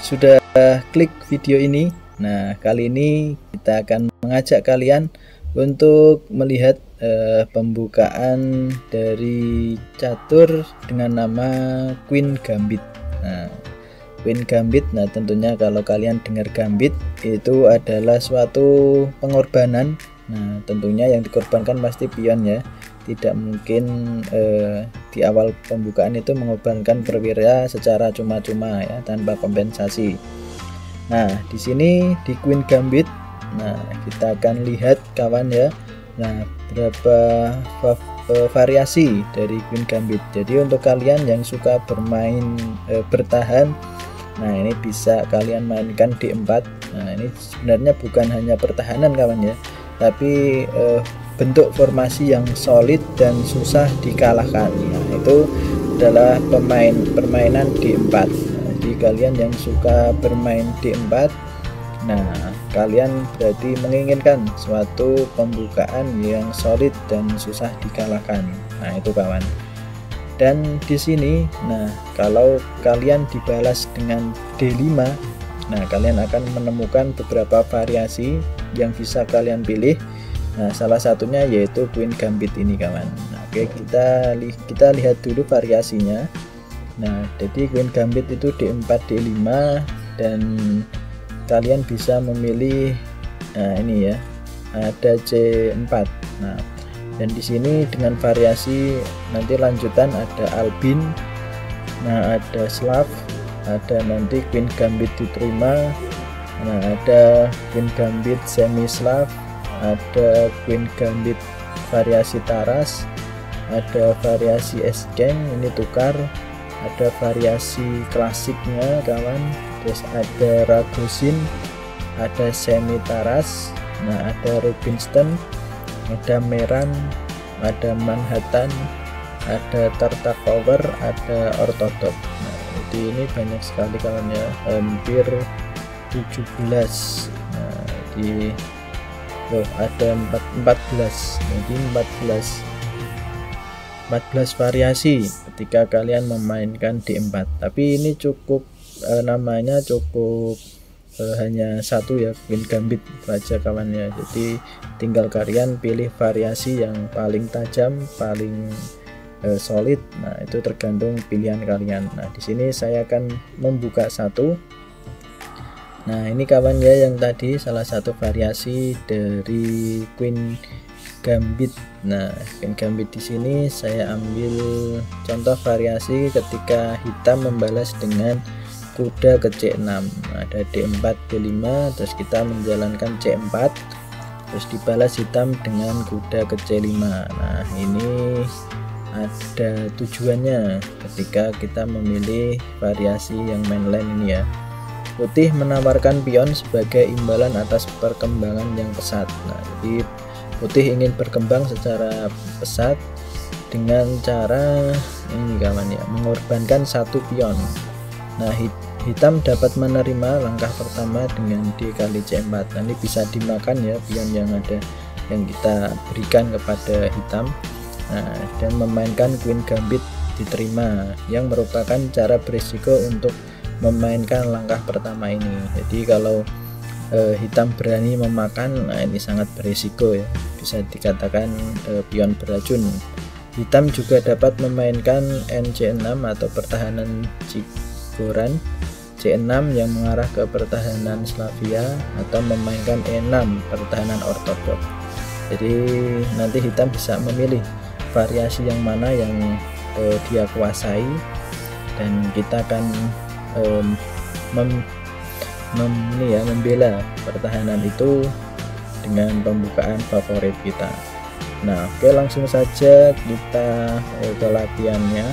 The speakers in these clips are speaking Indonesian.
sudah klik video ini. Nah, kali ini kita akan mengajak kalian untuk melihat pembukaan dari catur dengan nama Queen Gambit. Nah, Queen Gambit, nah tentunya kalau kalian dengar Gambit itu adalah suatu pengorbanan. Nah, tentunya yang dikorbankan pasti pion ya. Tidak mungkin di awal pembukaan itu mengorbankan perwira secara cuma-cuma ya, tanpa kompensasi. Nah, di sini di Queen Gambit, nah kita akan lihat kawan ya. Nah, berapa variasi dari Queen Gambit. Jadi untuk kalian yang suka bermain bertahan, nah ini bisa kalian mainkan D4. Nah, ini sebenarnya bukan hanya pertahanan kawan ya, tapi bentuk formasi yang solid dan susah dikalahkan. Nah, itu adalah permainan D4. Nah, jadi kalian yang suka bermain D4, nah kalian berarti menginginkan suatu pembukaan yang solid dan susah dikalahkan. Nah, itu kawan. Dan di sini, nah kalau kalian dibalas dengan D5, nah kalian akan menemukan beberapa variasi yang bisa kalian pilih. Nah, salah satunya yaitu Queen Gambit ini kawan. Nah, oke, kita lihat dulu variasinya. Nah, jadi Queen Gambit itu D4, D5, dan kalian bisa memilih, nah ini ya, ada C4. Nah, dan di sini dengan variasi nanti lanjutan ada Albin, nah ada Slav, ada nanti Queen Gambit diterima, nah ada Queen Gambit semi Slav, ada Queen Gambit variasi Taras, ada variasi S-Gang ini tukar, ada variasi klasiknya kawan, terus ada Ragusin, ada semi Taras, nah ada Rubinstein, ada Meran, ada Manhattan, ada Tartakower, ada Ortodok. Nah, jadi ini banyak sekali kawan ya, hampir 17. Nah, di ada 14, jadi 14 variasi ketika kalian memainkan D4. Tapi ini cukup namanya cukup hanya satu ya, Queen Gambit saja kawan ya. Jadi tinggal kalian pilih variasi yang paling tajam, paling solid. Nah, itu tergantung pilihan kalian. Nah, di sini saya akan membuka satu. Nah, ini kawan ya, yang tadi salah satu variasi dari Queen Gambit. Nah, Queen Gambit di sini saya ambil contoh variasi ketika hitam membalas dengan kuda ke C6. Ada D4, D5, terus kita menjalankan C4, terus dibalas hitam dengan kuda ke C5. Nah, ini ada tujuannya ketika kita memilih variasi yang mainline ini ya. Putih menawarkan pion sebagai imbalan atas perkembangan yang pesat. Nah, jadi putih ingin berkembang secara pesat dengan cara ini kawan ya, mengorbankan satu pion. Nah, hitam dapat menerima langkah pertama dengan D kali C4. Nanti bisa dimakan ya pion yang ada yang kita berikan kepada hitam. Nah, dan memainkan Queen Gambit diterima, yang merupakan cara berisiko untuk memainkan langkah pertama ini. Jadi kalau hitam berani memakan, nah ini sangat berisiko ya, bisa dikatakan pion beracun. Hitam juga dapat memainkan NC6 atau pertahanan Cigoran, C6 yang mengarah ke pertahanan Slavia, atau memainkan E6 pertahanan Ortodok. Jadi nanti hitam bisa memilih variasi yang mana yang dia kuasai, dan kita akan membela pertahanan itu dengan pembukaan favorit kita. Nah, oke, langsung saja kita ke latihannya.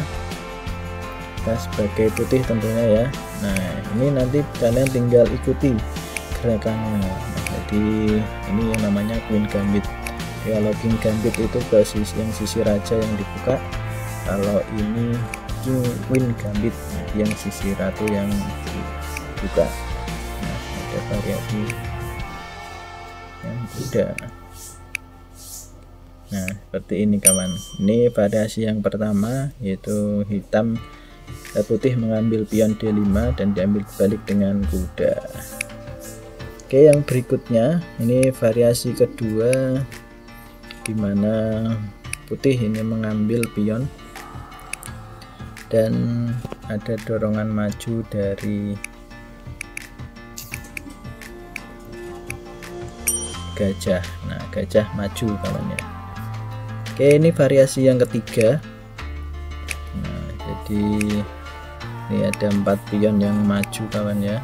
Kita sebagai putih tentunya ya. Nah, ini nanti kalian tinggal ikuti gerakannya. Jadi ini yang namanya Queen Gambit. Kalau King Gambit itu ke sisi raja yang dibuka, kalau ini Queen Gambit yang sisi ratu yang dibuka. Nah, ada variasi yang beda. Nah, seperti ini kawan. Ini variasi yang pertama, yaitu hitam putih mengambil pion D5 dan diambil balik dengan kuda. Oke, yang berikutnya ini variasi kedua, dimana putih ini mengambil pion dan ada dorongan maju dari gajah. Nah, gajah maju kawannya. Oke, ini variasi yang ketiga. Nah, jadi ini ada 4 pion yang maju kawan ya.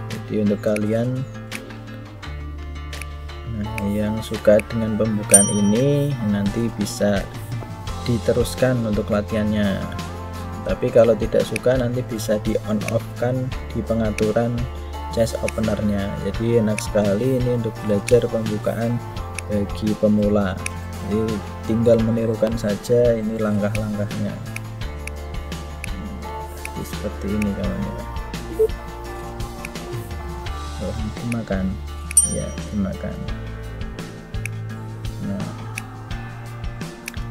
Jadi untuk kalian yang suka dengan pembukaan ini nanti bisa diteruskan untuk latihannya. Tapi kalau tidak suka nanti bisa di on off kan di pengaturan chest openernya. Jadi enak sekali ini untuk belajar pembukaan bagi pemula. Jadi tinggal menirukan saja ini langkah-langkahnya. Seperti ini kawan ya. Oh, dimakan ya, dimakan. Nah,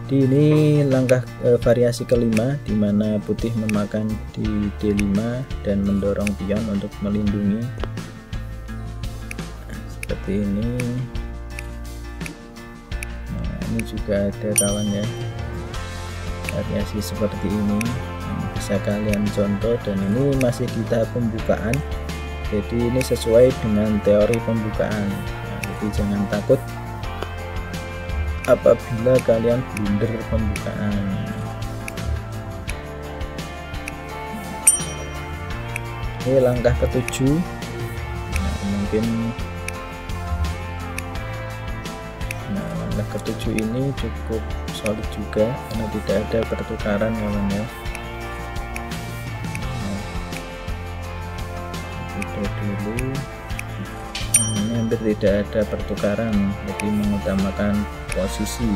ini langkah variasi kelima, dimana putih memakan di D5 dan mendorong pion untuk melindungi. Nah, seperti ini. Nah, ini juga ada kawan ya, variasi seperti ini yang bisa kalian contoh, dan ini masih di tahap pembukaan, jadi ini sesuai dengan teori pembukaan. Nah, jadi jangan takut apabila kalian blunder pembukaan. Ini langkah ketujuh. Nah, langkah ketujuh ini cukup solid juga karena tidak ada pertukaran kawan ya. Dulu ini hampir tidak ada pertukaran, jadi mengutamakan posisi.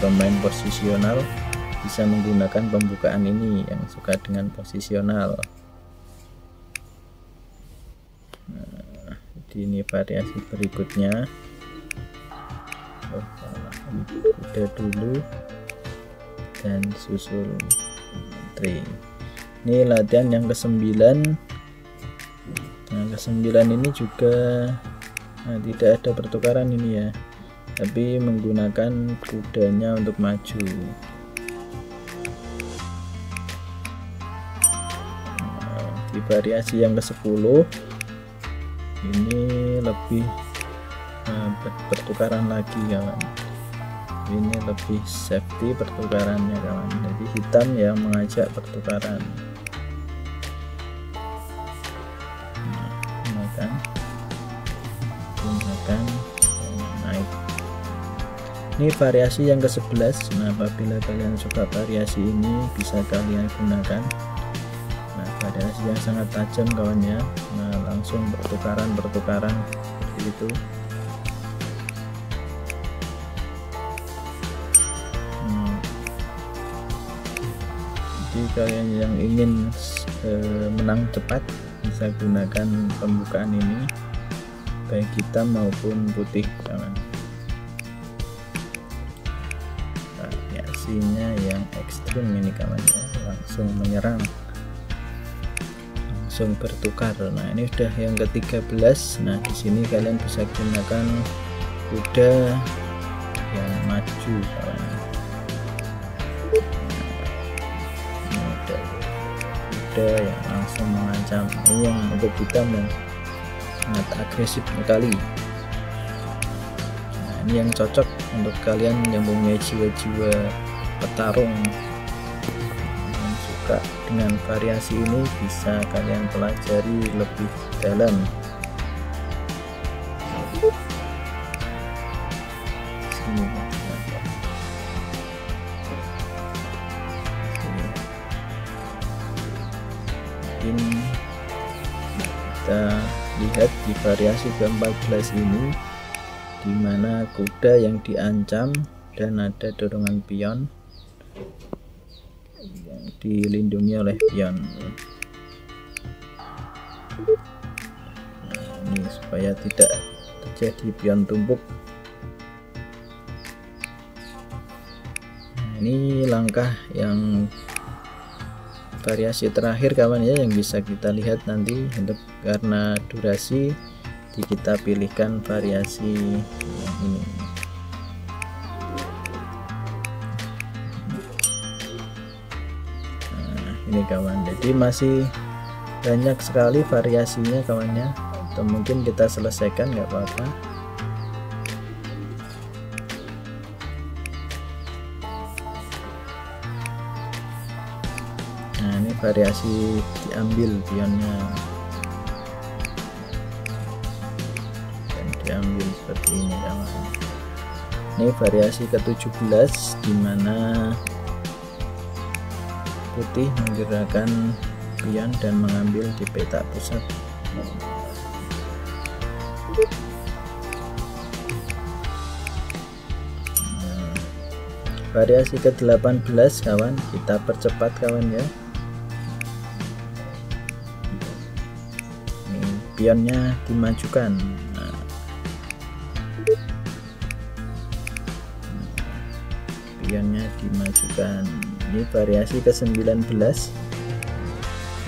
Pemain posisional bisa menggunakan pembukaan ini yang suka dengan posisional. Nah, jadi ini variasi berikutnya. Udah dulu dan susul tri. Ini latihan yang ke-9. Nah, ke-9 ini juga tidak ada pertukaran ini ya, tapi menggunakan kudanya untuk maju. Nah, di variasi yang ke-10 ini lebih pertukaran lagi kawan. Ini lebih safety pertukarannya kawan, jadi hitam yang mengajak pertukaran. Naik. Ini variasi yang ke-11. Nah, apabila kalian suka variasi ini bisa kalian gunakan. Nah, variasi yang sangat tajam kawan ya. Nah, langsung pertukaran seperti itu. Jadi kalian yang ingin menang cepat bisa gunakan pembukaan ini, baik hitam maupun putih kawan. Variasinya yang ekstrim ini kawan ya, langsung menyerang, langsung bertukar. Nah, ini udah yang ke-13. Nah, di sini kalian bisa gunakan kuda yang maju kawan. Kuda yang langsung mengancam. Ini yang untuk hitam yang sangat agresif sekali. Nah, ini yang cocok untuk kalian yang punya jiwa-jiwa petarung, yang suka dengan variasi ini bisa kalian pelajari lebih dalam. Sini. Ini kita lihat di variasi ke-14 ini, dimana kuda yang diancam dan ada dorongan pion yang dilindungi oleh pion. Nah, ini supaya tidak terjadi pion tumpuk. Nah, ini langkah yang variasi terakhir kawan ya, yang bisa kita lihat nanti. Untuk karena durasi, kita pilihkan variasi yang ini. Nah, ini kawan, jadi masih banyak sekali variasinya kawannya, atau mungkin kita selesaikan nggak apa-apa. Nah, ini variasi diambil pionnya dan diambil seperti ini kawan. Ini variasi ke-17 dimana putih menggerakkan pion dan mengambil di petak pusat. Variasi ke-18 kawan, kita percepat kawan ya. Pionnya dimajukan. Nah, pionnya dimajukan. Ini variasi ke-19.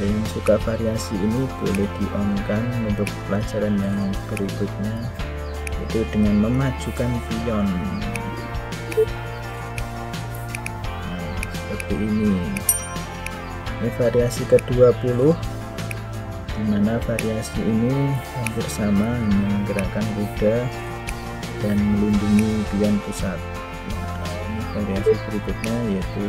Yang suka variasi ini boleh di-on-kan untuk pelajaran yang berikutnya, itu dengan memajukan pion. Nah, seperti ini. Ini variasi ke-20, dimana variasi ini hampir sama, menggerakkan kuda dan melindungi pion pusat. Nah, ini variasi berikutnya yaitu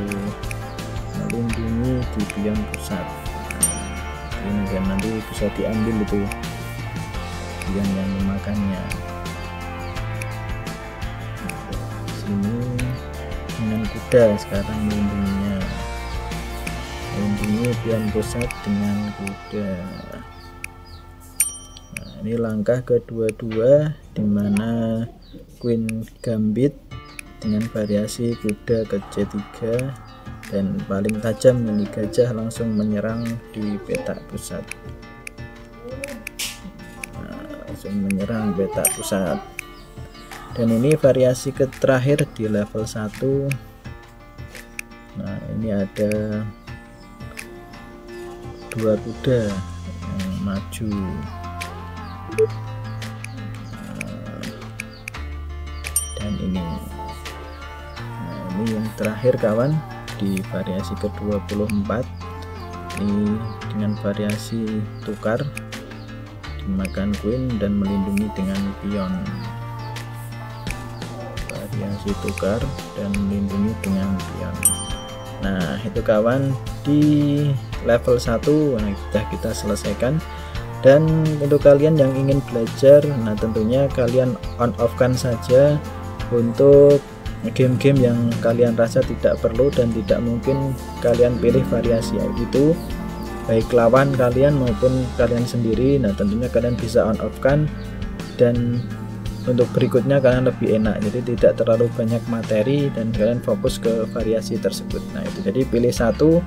melindungi di pion pusat. Nah, ini kan nanti bisa diambil itu pion yang memakannya. Sini dengan kuda sekarang melindunginya, melindungi pion pusat dengan kuda. Nah, ini langkah ke-22 dimana Queen Gambit dengan variasi kuda ke C3, dan paling tajam ini gajah langsung menyerang di petak pusat. Nah, langsung menyerang petak pusat. Dan ini variasi terakhir di level 1. Nah, ini ada 2 kuda yang maju. Dan ini. Nah, ini yang terakhir kawan di variasi ke-24. Ini dengan variasi tukar, dimakan queen dan melindungi dengan pion. Variasi tukar dan melindungi dengan pion. Nah, itu kawan di level 1 sudah kita selesaikan. Dan untuk kalian yang ingin belajar, nah tentunya kalian on off kan saja untuk game-game yang kalian rasa tidak perlu dan tidak mungkin kalian pilih variasi itu, baik lawan kalian maupun kalian sendiri. Nah tentunya kalian bisa on off kan, dan untuk berikutnya kalian lebih enak, jadi tidak terlalu banyak materi dan kalian fokus ke variasi tersebut. Nah itu, jadi pilih satu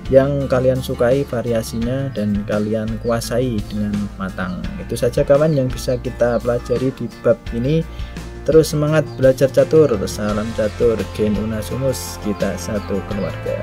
yang kalian sukai variasinya dan kalian kuasai dengan matang. Itu saja kawan yang bisa kita pelajari di bab ini. Terus semangat belajar catur, salam catur, Gen Unasumus, kita satu keluarga.